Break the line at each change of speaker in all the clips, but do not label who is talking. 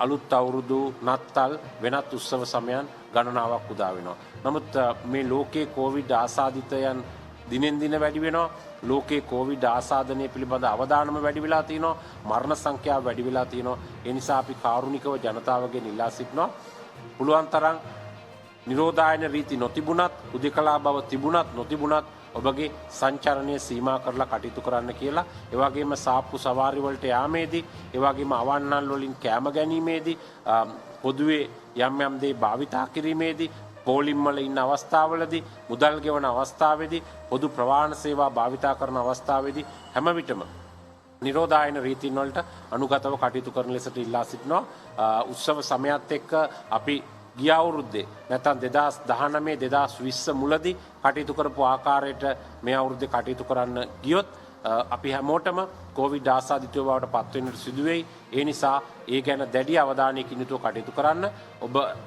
අලුත් අවුරුදු නත්තල් වෙනත් උත්සව සමයන් ගණනාවක් උදා වෙනවා. නමුත් මේ ලෝකයේ කොවිඩ් ආසාදිතයන් දිනෙන් දින වැඩි වෙනවා. ලෝකයේ කොවිඩ් ආසාදනය පිළිබඳ අවධානම වැඩි වෙලා තියෙනවා. මරණ සංඛ්‍යාව වැඩි වෙලා තියෙනවා. ඒ නිසා අපි කාරුණිකව ජනතාවගෙන් ඉල්ලා සිටිනවා පුළුවන් තරම් නිරෝධායන රීති නොතිබුණත් උදේකලා බව තිබුණත් නොතිබුණත් ඔබගේ සංචරණය සීමා කරලා කටයුතු කරන්න කියලා. ඒ වගේම සාප්පු සවාරි වලට යාමේදී, ඒ වගේම අවන්නල් වලින් කැම ගැනීමේදී, පොදුවේ යම් යම් දේ භාවිතා කිරීමේදී, පෝලිම් වල ඉන්න අවස්ථාවලදී, මුදල් ගෙවන අවස්ථාවේදී, පොදු ප්‍රවාහන සේවා භාවිතා කරන අවස්ථාවේදී හැම විටම නිරෝධායන රීතීන් වලට අනුගතව කටයුතු කරන ලෙසට ඉල්ලා සිටිනවා. උත්සව සමයත් එක්ක අපි ගිය අවුරුද්දේ නැත්නම් 2019 2020 මුලදී කටයුතු කරපු ආකාරයට මේ අවුරුද්දේ කටයුතු කරන්න ගියොත් අපි හැමෝටම කොවිඩ් ආසාදිතව බවට පත් වෙන්නට සිදු වෙයි. ඒ නිසා ඒ ගැන දැඩි අවධානයකින් යුතුව කටයුතු කරන්න.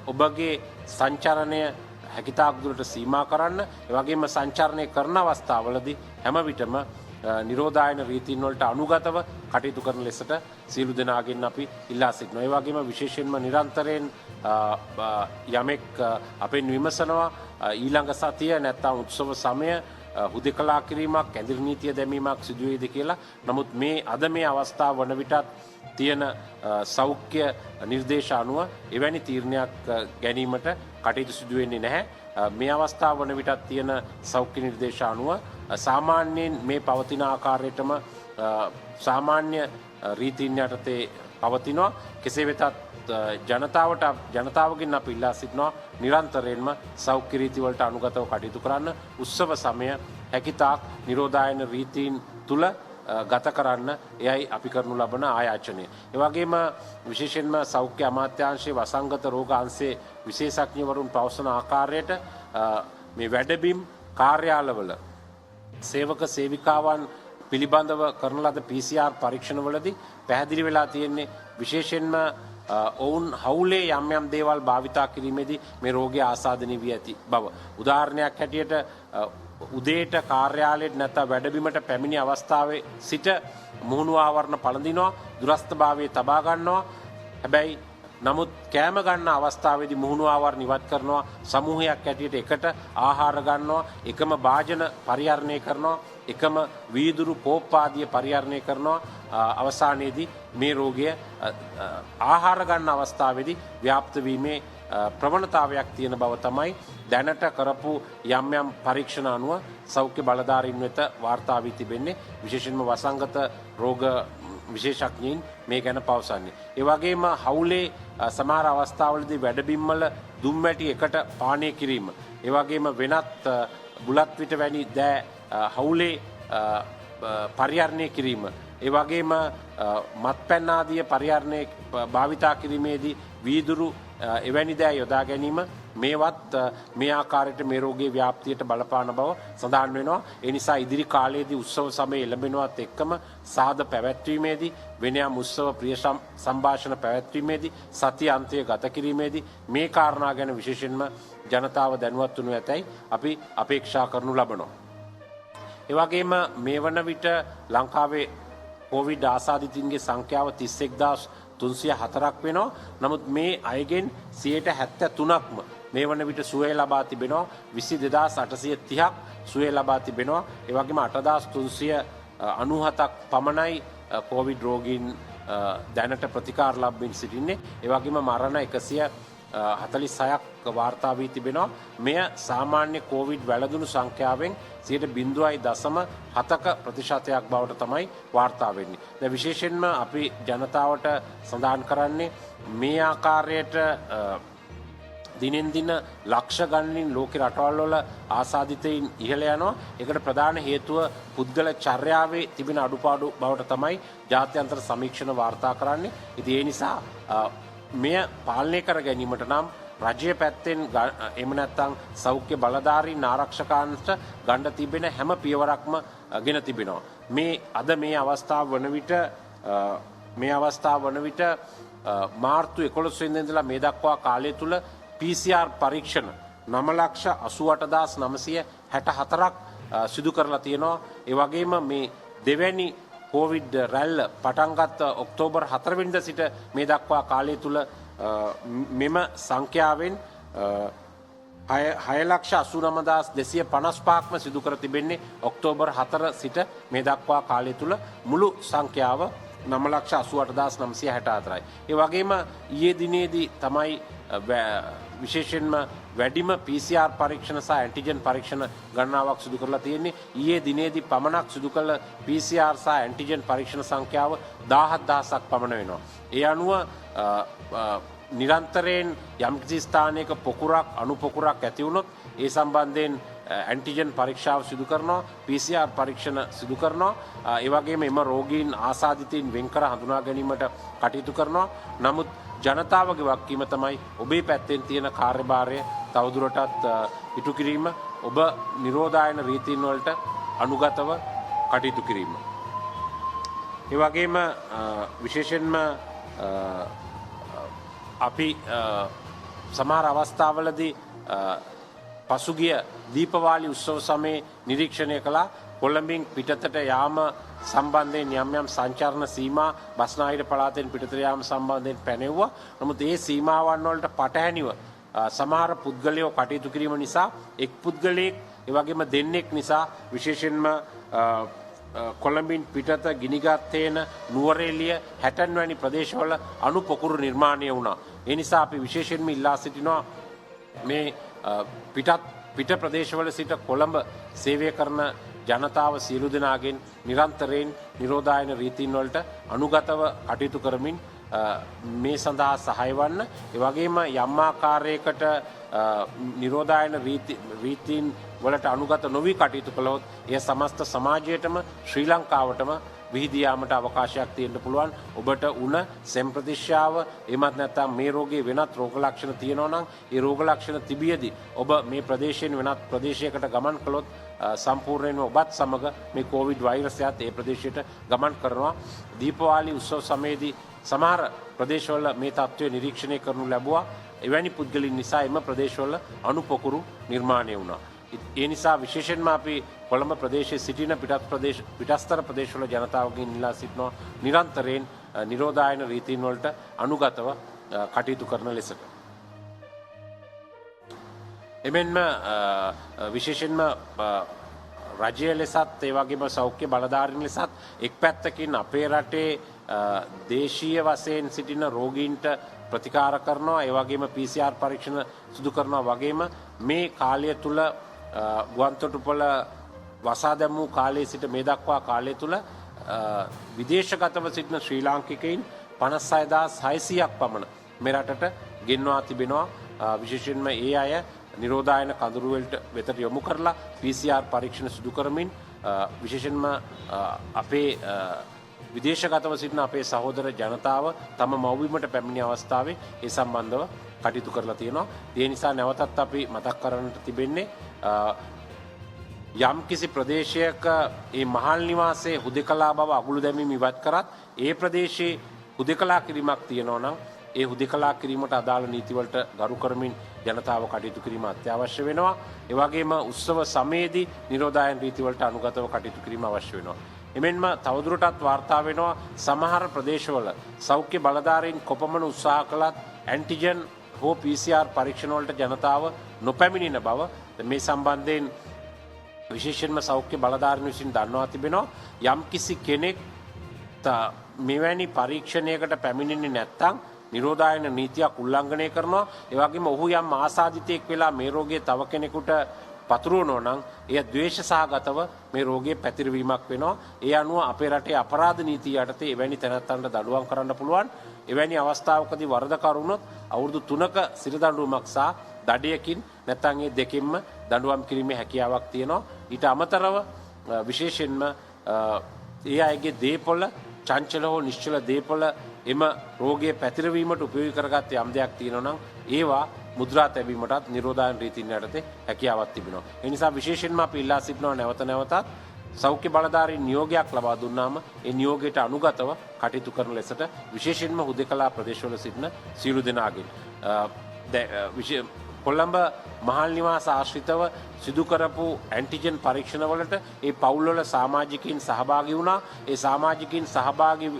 ඔබගේ සංචරණය හැකිතාක් දුරට සීමා කරන්න. ඒ වගේම සංචරණය කරන අවස්ථාවලදී හැම විටම නිරෝධායන රීතීන් වලට අනුගතව කටයුතු කරන ලෙසට සියලු දෙනාගෙන් අපි ඉල්ලා සිටිනවා. ඒ වගේම විශේෂයෙන්ම නිරන්තරයෙන් යමෙක් අපෙන් විමසනවා ඊළඟ සතිය නැත්නම් උත්සව සමය හුදෙකලා කිරීමක්, ඇඳිරි නීතිය දැමීමක් සිදු වේද කියලා. නමුත් අද මේ අවස්ථාව වන විටත් තියෙන සෞඛ්‍ය නිර්දේශ අනුව එවැනි තීරණයක් ගැනීමට කටයුතු සිදු වෙන්නේ නැහැ. මේ අවස්ථාව වන විටත් තියෙන සෞඛ්‍ය නිර්දේශ අනුව සාමාන්‍යයෙන් මේ පවතින ආකාරයටම සාමාන්‍ය රීතීන් යටතේ පවතිනවා. කෙසේ වෙතත් ජනතාවගෙන් අපි ඉල්ලා සිටිනවා නිරන්තරයෙන්ම සෞඛ්‍ය රීති වලට අනුගතව කටයුතු කරන්න. උත්සව සමය හැකිතාක් නිරෝධායන රීතීන් තුල ගත කරන්න එයයි අපි කරනු ලබන ආයාචනය. ඒ වගේම විශේෂයෙන්ම සෞඛ්‍ය අමාත්‍යාංශයේ වසංගත රෝග අංශයේ විශේෂඥවරුන් පවසන ආකාරයට මේ වැඩබිම් කාර්යාලවල සේවක සේවිකාවන් පිළිබඳව කරන ලද PCR පරීක්ෂණවලදී පැහැදිලි වෙලා තියෙන්නේ විශේෂයෙන්ම ඔවුන් හවුලේ යම් යම් දේවල් භාවිතා කිරීමේදී මේ රෝගය ආසාදනය වී ඇති බව. උදාහරණයක් හැටියට උදේට කාර්යාලයට නැත්නම් වැඩබිමට පැමිණි අවස්ථාවේ සිට මුහුණු ආවරණ පළඳිනවා, දුරස්ථභාවයේ තබා ගන්නවා. හැබැයි නමුත් කෑම ගන්න අවස්ථාවේදී මුහුණු ආවරණ ඉවත් කරනවා, සමූහයක් හැටියට එකට ආහාර ගන්නවා, එකම භාජන පරිහරණය කරනවා, එකම වීදුරු කෝප්පාදිය පරිහරණය කරනවා. අවසානයේදී මේ රෝගය ආහාර ගන්න අවස්ථාවේදී ව්‍යාප්ත වීමේ ප්‍රවණතාවයක් තියෙන බව තමයි දැනට කරපු යම් යම් පරීක්ෂණ අනුව සෞඛ්‍ය බලධාරීන් වෙත වාර්තා වී තිබෙන්නේ. විශේෂයෙන්ම වසංගත රෝග විශේෂඥයින් මේ ගැන පවසන්නේ. ඒ වගේම හවුලේ සමහර අවස්ථාවලදී වැඩබිම්වල දුම්වැටි එකට පානය කිරීම, ඒ වගේම වෙනත් බුලත් විට වැනි දෑ හවුලේ පරිහරණය කිරීම, ඒ වගේම මත්පැන් ආදී පරිහරණය භාවිතා කිරීමේදී වීදුරු එවැනි දෑ යොදා ගැනීම මේවත් මේ ආකාරයට මේ රෝගයේ ව්‍යාප්තියට බලපාන බව සඳහන් වෙනවා. ඒ නිසා ඉදිරි කාලයේදී උත්සව සමය එළඹෙනවත් එක්කම සාද පැවැත්වීමේදී, වෙන යම් උත්සව ප්‍රිය සංഭാෂණ පැවැත්වීමේදී, සතිය අන්තය ගත කිරීමේදී මේ කාරණා ගැන විශේෂයෙන්ම ජනතාව දැනුවත් වනු ඇතැයි අපි අපේක්ෂා කරනු ලබනවා. ඒ වගේම මේ වන විට ලංකාවේ කොවිඩ් ආසාදිතින්ගේ සංඛ්‍යාව 31304ක් වෙනවා. නමුත් මේ අයගෙන් 73%ක්ම මේ වන විට සුවය ලබා තිබෙනවා. 22830ක් සුවය ලබා තිබෙනවා. ඒ වගේම 8397ක් පමණයි කොවිඩ් රෝගීන් දැනට ප්‍රතිකාර ලබමින් සිටින්නේ. ඒ වගේම මරණ 146ක් වාර්තා වී තිබෙනවා. මෙය සාමාන්‍ය කොවිඩ් වැළඳුණු සංඛ්‍යාවෙන් 0.7%ක ප්‍රතිශතයක් බවට තමයි වාර්තා වෙන්නේ. දැන් විශේෂයෙන්ම අපි ජනතාවට සඳහන් කරන්නේ මේ ආකාරයට දිනෙන් දින ලක්ෂ ගණනින් ලෝක රටවල් වල ආසාදිතයින් ඉහළ යනවා. ඒකට ප්‍රධාන හේතුව පුද්ගල චර්යාවේ තිබෙන අඩුපාඩු බවට තමයි ජාත්‍යන්තර සමීක්ෂණ වාර්තා කරන්නේ. ඉතින් ඒ නිසා මෙය පාලනය කර ගැනීමට නම් රජයේ පැත්තෙන් එහෙම නැත්නම් සෞඛ්‍ය බලධාරීන් ආරක්ෂකාන්ට ගන්න තිබෙන හැම පියවරක්ම ගෙන තිබෙනවා. අද මේ අවස්ථාව වන විට මාර්තු 11 වෙනිදා ඉඳලා මේ දක්වා කාලය තුල PCR පරීක්ෂණ 9,88,964ක් සිදු කරලා තියෙනවා. ඒ වගේම මේ දෙවැනි කෝවිඩ් රැල්ල පටන්ගත් ඔක්තෝබර් 4 වෙනිදා සිට මේ දක්වා කාලය තුල මෙම සංඛ්‍යාවෙන් 6,89,255ක්ම සිදු කර තිබෙන්නේ ඔක්තෝබර් 4 සිට මේ දක්වා කාලය තුල මුළු සංඛ්‍යාව 9,88,964යි. ඒ වගේම ඊයේ දිනේදී තමයි විශේෂයෙන්ම වැඩිම PCR පරීක්ෂණ සහ ඇන්ටිජන් පරීක්ෂණ ගණනාවක් සිදු කරලා තියෙන්නේ. ඊයේ දිනේදී පමණක් සිදු කළ PCR සහ ඇන්ටිජන් පරීක්ෂණ සංඛ්‍යාව 17,000ක් පමණ වෙනවා. ඒ අනුව නිරන්තරයෙන් යම්කිසි ස්ථානයක පොකුරක් අණු පොකුරක් ඇති වුණොත් ඒ සම්බන්ධයෙන් ඇන්ටිජන් පරීක්ෂාව සිදු කරනවා, PCR පරීක්ෂණ සිදු කරනවා. ඒ වගේම එම රෝගීන් ආසාදිතයින් වෙන්කර හඳුනා ගැනීමට කටයුතු කරනවා. නමුත් ජනතාවගේ වගකීම තමයි ඔබේ පැත්තෙන් තියෙන කාර්යභාරය තවදුරටත් ඉටු කිරීම, ඔබ නිරෝධායන රීතීන් වලට අනුගතව කටයුතු කිරීම. ඒ වගේම විශේෂයෙන්ම අපි සමහර අවස්ථාවලදී පසුගිය දීපවාලි උත්සව සමයේ නිරීක්ෂණය කළා කොළඹින් පිටතට යාම සම්බන්ධයෙන් යම් යම් සංචාරණ සීමා බස්නාහිර පළාතෙන් පිටතට යාම සම්බන්ධයෙන් පැනෙවුවා. නමුත් ඒ සීමාවන් වලට පටහැනිව සමහර පුද්ගලයෝ කටයුතු කිරීම නිසා එක් පුද්ගලයෙක් ඒ වගේම දෙන්නෙක් නිසා විශේෂයෙන්ම කොළඹින් පිටත ගිනිගත්තේන නුවරඑළිය හැටන් වැනි ප්‍රදේශවල අණු පොකුරු නිර්මාණය වුණා. ඒ නිසා අපි විශේෂයෙන්ම ඉල්ලා සිටිනවා මේ පිට ප්‍රදේශවල සිට කොළඹ සේවය කරන ජනතාව සියලු දෙනාගෙන් නිරන්තරයෙන් නිරෝධායන රීතීන් වලට අනුගතව කටයුතු කරමින් මේ සඳහා සහාය වන්න. ඒ වගේම යම් ආකාරයකට නිරෝධායන රීතීන් වලට අනුගත නොවි කටයුතු කළොත් එය සමස්ත සමාජයටම ශ්‍රී ලංකාවටම විහිදී යාමට අවකාශයක් තියෙන්න පුළුවන්. ඔබට උණ සෙම් ප්‍රතිශ්‍යාව එමත් නැත්නම් මේ රෝගයේ වෙනත් රෝග ලක්ෂණ තියෙනවා නම් ඒ රෝග ලක්ෂණ තිබියදී ඔබ මේ ප්‍රදේශයෙන් වෙනත් ප්‍රදේශයකට ගමන් කළොත් සම්පූර්ණයෙන්ම ඔබත් සමග මේ කොවිඩ් වෛරසයත් ඒ ප්‍රදේශයට ගමන් කරනවා. දීපවාලි උත්සව සමයේදී සමහර ප්‍රදේශවල මේ තත්ත්වය නිරීක්ෂණය කරනු ලැබුවා. එවැනි පුද්ගලින් නිසා එම ප්‍රදේශවල අණු පොකුරු නිර්මාණය වුණා. ඒ නිසා විශේෂයෙන්ම අපි කොළඹ ප්‍රදේශයේ සිටින පිටස්තර ප්‍රදේශවල ජනතාවගෙන් ඉල්ලා සිටිනවා නිරන්තරයෙන් නිරෝධායන රීතීන් වලට අනුගතව කටයුතු කරන ලෙසට. එමෙන්ම විශේෂයෙන්ම රජය ලෙසත් ඒ වගේම සෞඛ්‍ය බලධාරීන් ලෙසත් එක් පැත්තකින් අපේ රටේ දේශීය වශයෙන් සිටින රෝගීන්ට ප්‍රතිකාර කරනවා, ඒ වගේම PCR පරීක්ෂණ සිදු කරනවා වගේම මේ කාලය තුල ගුවන්තොටුපොළ වසා දැමූ කාලයේ සිට මේ දක්වා කාලය තුල විදේශගතව සිටින ශ්‍රී ලාංකිකයින් 56600ක් පමණ මේ රටට ගෙන්වා තිබෙනවා. විශේෂයෙන්ම ඒ අය නිරෝධායන කඳුරු වලට වෙතට යොමු කරලා PCR පරීක්ෂණ සිදු කරමින් විශේෂයෙන්ම අපේ විදේශගතව සිටින අපේ සහෝදර ජනතාව තම මව්බිමට පැමිණි අවස්ථාවේ ඒ සම්බන්ධව කටයුතු කරලා තියෙනවා. ඒ නිසා නැවතත් අපි මතක් කරන්නට තිබෙන්නේ යම් කිසි ප්‍රදේශයක ඒ මහල් නිවාසයේ හුදෙකලා බව අගුළු දැමීම ඉවත් කරත් ඒ ප්‍රදේශයේ හුදෙකලා කිරීමක් තියෙනවා නම් ඒ හුදෙකලා කිරීමට අදාළ නීතිවලට ගරු කරමින් ජනතාව කටයුතු කිරීම අත්‍යවශ්‍ය වෙනවා. ඒ වගේම උත්සව සමයේදී නිරෝධායන රීතිවලට අනුගතව කටයුතු කිරීම අවශ්‍ය වෙනවා. එමෙන්ම තවදුරටත් වාර්තා වෙනවා සමහර ප්‍රදේශවල සෞඛ්‍ය බලධාරීන් කොපමණ උත්සාහ කළත් ඇන්ටිජන් හෝ PCR පරීක්ෂණ වලට ජනතාව නොපැමිණෙන බව මේ සම්බන්ධයෙන් විශේෂයෙන්ම සෞඛ්‍ය බලධාරීන් විසින් දන්වා තිබෙනවා. යම් කිසි කෙනෙක් මෙවැනි පරීක්ෂණයකට පැමිණෙන්නේ නැත්නම් නිරෝධායන නීතියක් උල්ලංඝනය කරනවා. ඒ වගේම ඔහු යම් ආසාදිතයෙක් වෙලා මේ රෝගය තව කෙනෙකුට පතුරවනවා නම් එය ද්වේෂ සහගතව මේ රෝගයේ පැතිරවීමක් වෙනවා. ඒ අනුව අපේ රටේ අපරාධ නීතිය යටතේ එවැනි තැනැත්තන්ට දඬුවම් කරන්න පුළුවන්. එවැනි අවස්ථාවකදී වරදකරු වුණොත් අවුරුදු 3ක සිරදඬුවමක් සහ දඩයකින් නැත්නම් ඒ දෙකින්ම දඬුවම් කිරීමේ හැකියාවක් තියෙනවා. ඊට අමතරව විශේෂයෙන්ම ඒ අයගේ දේපොළ චංචල හෝ නිශ්චල දේපොළ එම රෝගයේ පැතිරවීමට උපයෝගී කරගත් යම් දෙයක් තියෙනවා නම් ඒවා මුද්‍රා තැබීමටත් නිරෝධායන රීතීන් යටතේ හැකියාවක් තිබෙනවා. ඒ නිසා විශේෂයෙන්ම අපි ඉල්ලා සිටිනවා නැවත නැවතත් සෞඛ්‍ය බලධාරීන් නියෝගයක් ලබා දුන්නාම ඒ නියෝගයට අනුගතව කටයුතු කරන ලෙසට විශේෂයෙන්ම හුදෙකලා ප්‍රදේශවල සිටින සියලු දෙනාගෙන් කොළඹ මහල් නිවාස ආශ්‍රිතව සිදු කරපු ඇන්ටිජන් පරීක්ෂණවලට ඒ පවුල්වල සමාජිකයින් සහභාගී වුණා. ඒ සමාජිකයින් සහභාගී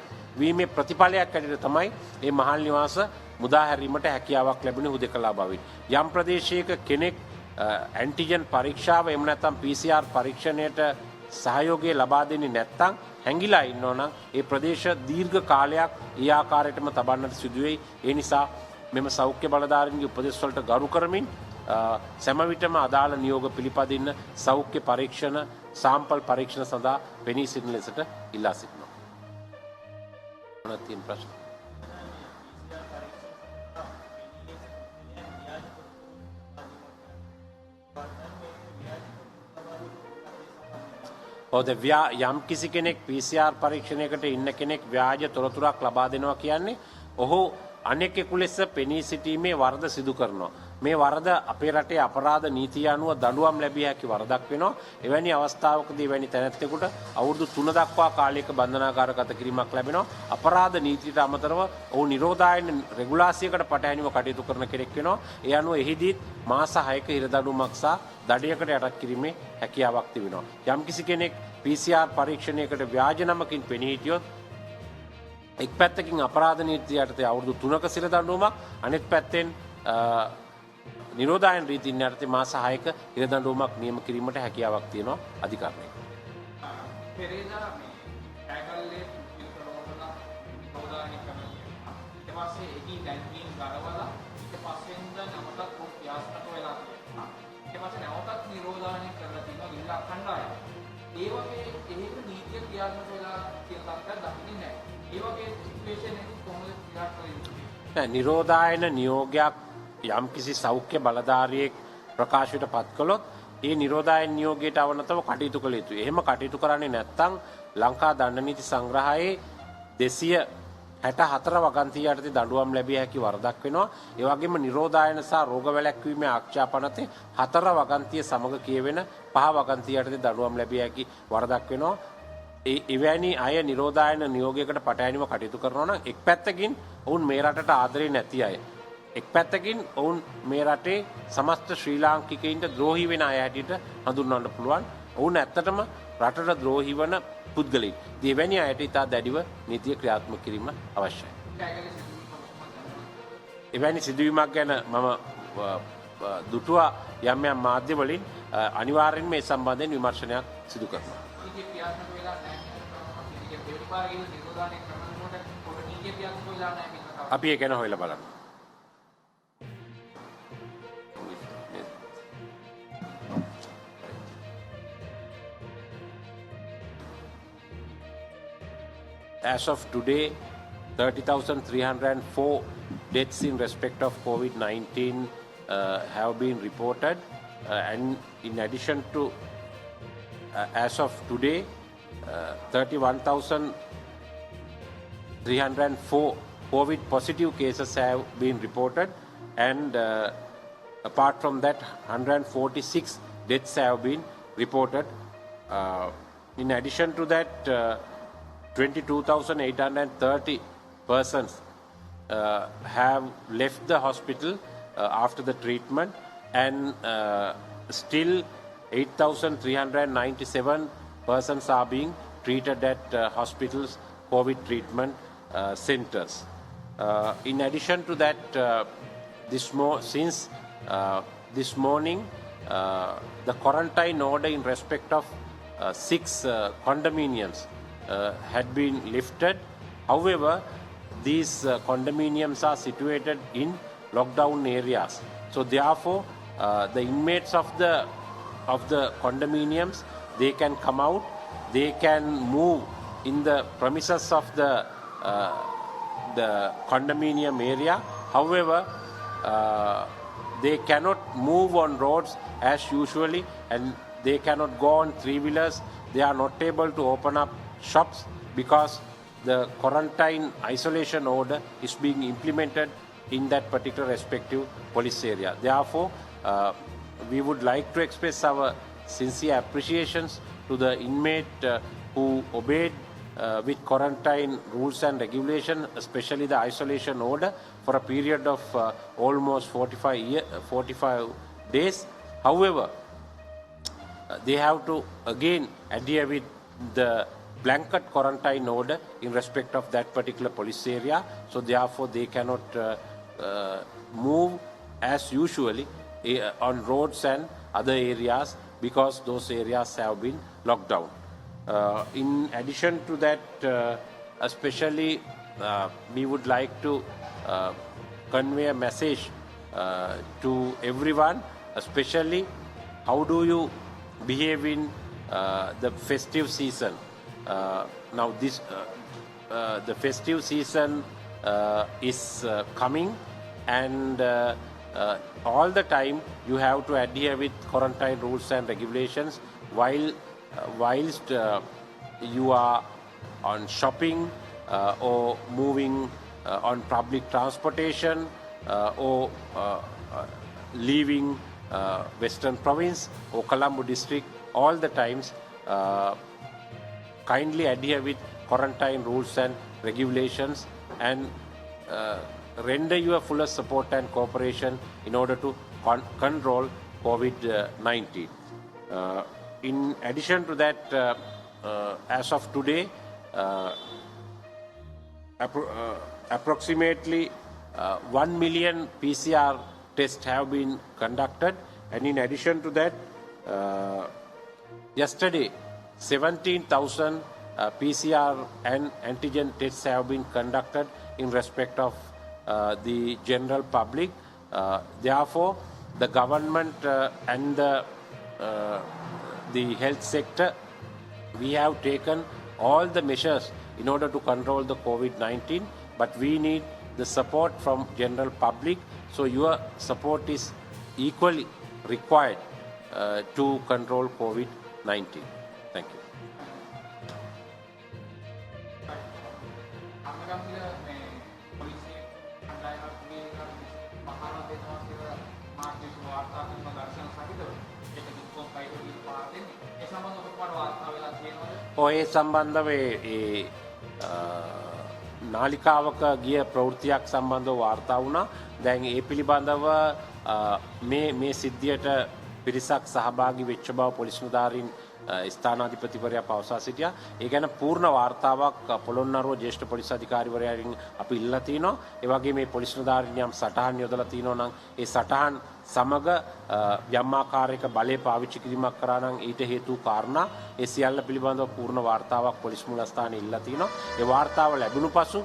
වීමේ ප්‍රතිඵලයක් ඇටියට තමයි මේ මහල් නිවාස මුදා හැරීමට හැකියාවක් ලැබුණේ හුදෙකලා බවින්. යම් ප්‍රදේශයක කෙනෙක් ඇන්ටිජන් පරීක්ෂාව එහෙම නැත්නම් PCR පරීක්ෂණයට සහයෝගය ලබා දෙන්නේ නැත්නම් හැංගිලා ඉන්නවා නම් ඒ ප්‍රදේශ දීර්ඝ කාලයක් ඒ ආකාරයටම තබන්නට සිදු වෙයි. ඒ නිසා මෙම සෞඛ්‍ය බලධාරීන්ගේ උපදෙස් වලට ගරු කරමින් සෑම විටම අදාළ නියෝග පිළිපදින්න සෞඛ්‍ය පරීක්ෂණ සාම්පල් පරීක්ෂණ සඳහා පෙනී සිටින ලෙසට ඉල්ලා සිටිනවා. මොනවද තියෙන ප්‍රශ්න? යම් කිසි කෙනෙක් PCR පරීක්ෂණයකට ඉන්න කෙනෙක් ව්‍යාජ තොරතුරක් ලබා දෙනවා කියන්නේ ඔහු අනෙකෙකු ලෙස පෙනී සිටීමේ වරද සිදු කරනවා. මේ වරද අපේ රටේ අපරාධ නීතිය අනුව දඬුවම් ලැබිය හැකි වරදක් වෙනවා. එවැනි අවස්ථාවකදී එවැනි තැනැත්තෙකුට අවුරුදු 3 දක්වා කාලයක බන්ධනාගාර ගත කිරීමක් ලැබෙනවා. අපරාධ නීතියට අමතරව ඔහු නිරෝධායන රෙගුලාසියකට පටහැනිව කටයුතු කරන කෙනෙක් වෙනවා. ඒ අනුව එහිදීත් මාස 6ක හිර දඬුවමක් සහ දඩයකට යටත් කිරීමේ හැකියාවක් තිබෙනවා. යම්කිසි කෙනෙක් PCR පරීක්ෂණයකට ව්‍යාජ නමකින් පෙනී හිටියොත් එක් පැත්තකින් අපරාධ නීතිය යටතේ අවුරුදු 3ක සිර දඬුවමක් අනෙක් පැත්තෙන් නිරෝධායන රීතින් යටතේ මාස 6ක හිර දඬුවමක් නියම කිරීමට හැකියාවක් තියෙනවා අධිකරණය.
පෙරේදා මේ ටැගල්ලේ පිළිතුරවල නිරෝධායන ක්‍රමය. ඊට පස්සේ ඒකී දැන්වීම් ගරවලා ඊට පස්සේ ඉඳන් නැවතත් පොත් ක්‍රියාත්මක වෙලා තියෙනවා. ඊට පස්සේ නැවතත් නිරෝධායන කරලා තියෙනවා ඉල්ලා කණ්ඩායම. ඒ වගේ ඒක නීතිය ක්‍රියාත්මක වෙලා කියන තත්ත්වයක් දකින්නේ නැහැ. ඒ වගේ සිටුේෂන් එකක් කොහොමද ක්‍රියාත්මක වෙන්නේ?
නිරෝධායන නියෝගයක් යම්කිසි සෞඛ්‍ය බලධාරියෙක් ප්‍රකාශයට පත් කළොත් ඒ නිරෝධායන නියෝගයට අවනතව කටයුතු කළ යුතුයි. එහෙම කටයුතු කරන්නේ නැත්නම් ලංකා දණ්ඩ නීති සංග්‍රහයේ 264 වගන්තිය යටතේ දඬුවම් ලැබිය හැකි වරදක් වෙනවා. ඒ වගේම නිරෝධායන සහ රෝග වැළැක්වීමේ ආක්ෂාපනතේ 4 වගන්තිය සමග කියවෙන 5 වගන්තිය යටතේ දඬුවම් ලැබිය හැකි වරදක් වෙනවා. එවැනි අය නිරෝධායන නියෝගයකට පටහැනිව කටයුතු කරනවා නම් එක් පැත්තකින් ඔවුන් මේ රටට ආදරේ නැති අය. එක් පැත්තකින් ඔවුන් මේ රටේ සමස්ත ශ්‍රී ලාංකිකයින්ට ද්‍රෝහී වෙන අය හැටියට හඳුන්වන්න පුළුවන්. ඔවුන් ඇත්තටම රටට ද්‍රෝහී වන පුද්ගලයින්. එවැනි අයට ඉතා දැඩිව නීතිය ක්‍රියාත්මක කිරීම අවශ්‍යයි. එවැනි සිදුවීමක් ගැන මම දුටුවා යම් යම් මාධ්‍ය වලින් අනිවාර්යෙන්ම මේ සම්බන්ධයෙන් විමර්ශනයක් සිදු කරනවා. අපි ඒක ගැන හොයලා බලමු. As of today, 30,304 deaths in respect of COVID-19 have been reported. And in addition to, as of today, 31,304 COVID positive cases have been reported. And apart from that, 146 deaths have been reported. In addition to that, 22,830 persons have left the hospital after the treatment, and still 8,397 persons are being treated at hospitals, COVID treatment centers. In addition to that, since this morning, the quarantine order in respect of 6 condominiums had been lifted. However, these condominiums are situated in lockdown areas. So therefore, the inmates of the condominiums, they can come out, they can move in the premises of the condominium area. However, they cannot move on roads as usually, and they cannot go on three-wheelers. They are not able to open up shops because the quarantine isolation order is being implemented in that particular respective police area. Therefore, we would like to express our sincere appreciations to the inmate who obeyed with quarantine rules and regulation, especially the isolation order, for a period of almost 45 days. However, they have to again adhere with the blanket quarantine order in respect of that particular police area. So therefore they cannot move as usually on roads and other areas because those areas have been locked down. In addition to that, especially we would like to convey a message to everyone, especially how do you behave in the festive season. Now this the festive season is coming, and all the time you have to adhere with quarantine rules and regulations whilst you are on shopping or moving on public transportation or leaving Western Province or Colombo district. All the times kindly adhere with quarantine rules and regulations and render your fullest support and cooperation in order to control COVID-19. In addition to that, as of today, approximately 1 million PCR tests have been conducted, and in addition to that, yesterday 17,000 PCR and antigen tests have been conducted in respect of the general public. Therefore, the government and the health sector, we have taken all the measures in order to control the COVID-19, but we need the support from general public. So your support is equally required to control COVID-19. Thank you. ඔය සම්බන්ධව නාලිකාවක ගිය ප්‍රවෘත්තියක් සම්බන්ධව වාර්තා වුණා. දැන් ඒ පිළිබඳව මේ සිද්ධියට පිරිසක් සහභාගී වෙච්ච බව පොලිස් නිලධාරීන් ස්ථානාධිපතිවරයා පවසා සිටියා. ඒ ගැන පූර්ණ වාර්තාවක් පොළොන්නරුව ජ්‍යෙෂ්ඨ පොලිස් අධිකාරිවරයාගෙන් අපි ඉල්ලලා තිනවා. ඒ වගේ මේ පොලිස් නිලධාරීන් යම් සටහන් යොදලා තිනවා නම් ඒ සටහන් සමග යම් ආකාරයක බලය පාවිච්චි කිරීමක් කරා නම් ඊට හේතු කාරණා ඒ සියල්ල පිළිබඳව පූර්ණ වාර්තාවක් පොලිස් මුලස්ථානයේ ඉල්ලලා තිනවා. ඒ වාර්තාව ලැබුණු පසු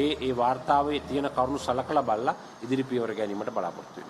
ඒ වාර්තාවේ තියෙන කරුණු සලකලා බලලා ඉදිරි පියවර ගැනීමට බලාපොරොත්තු වෙනවා.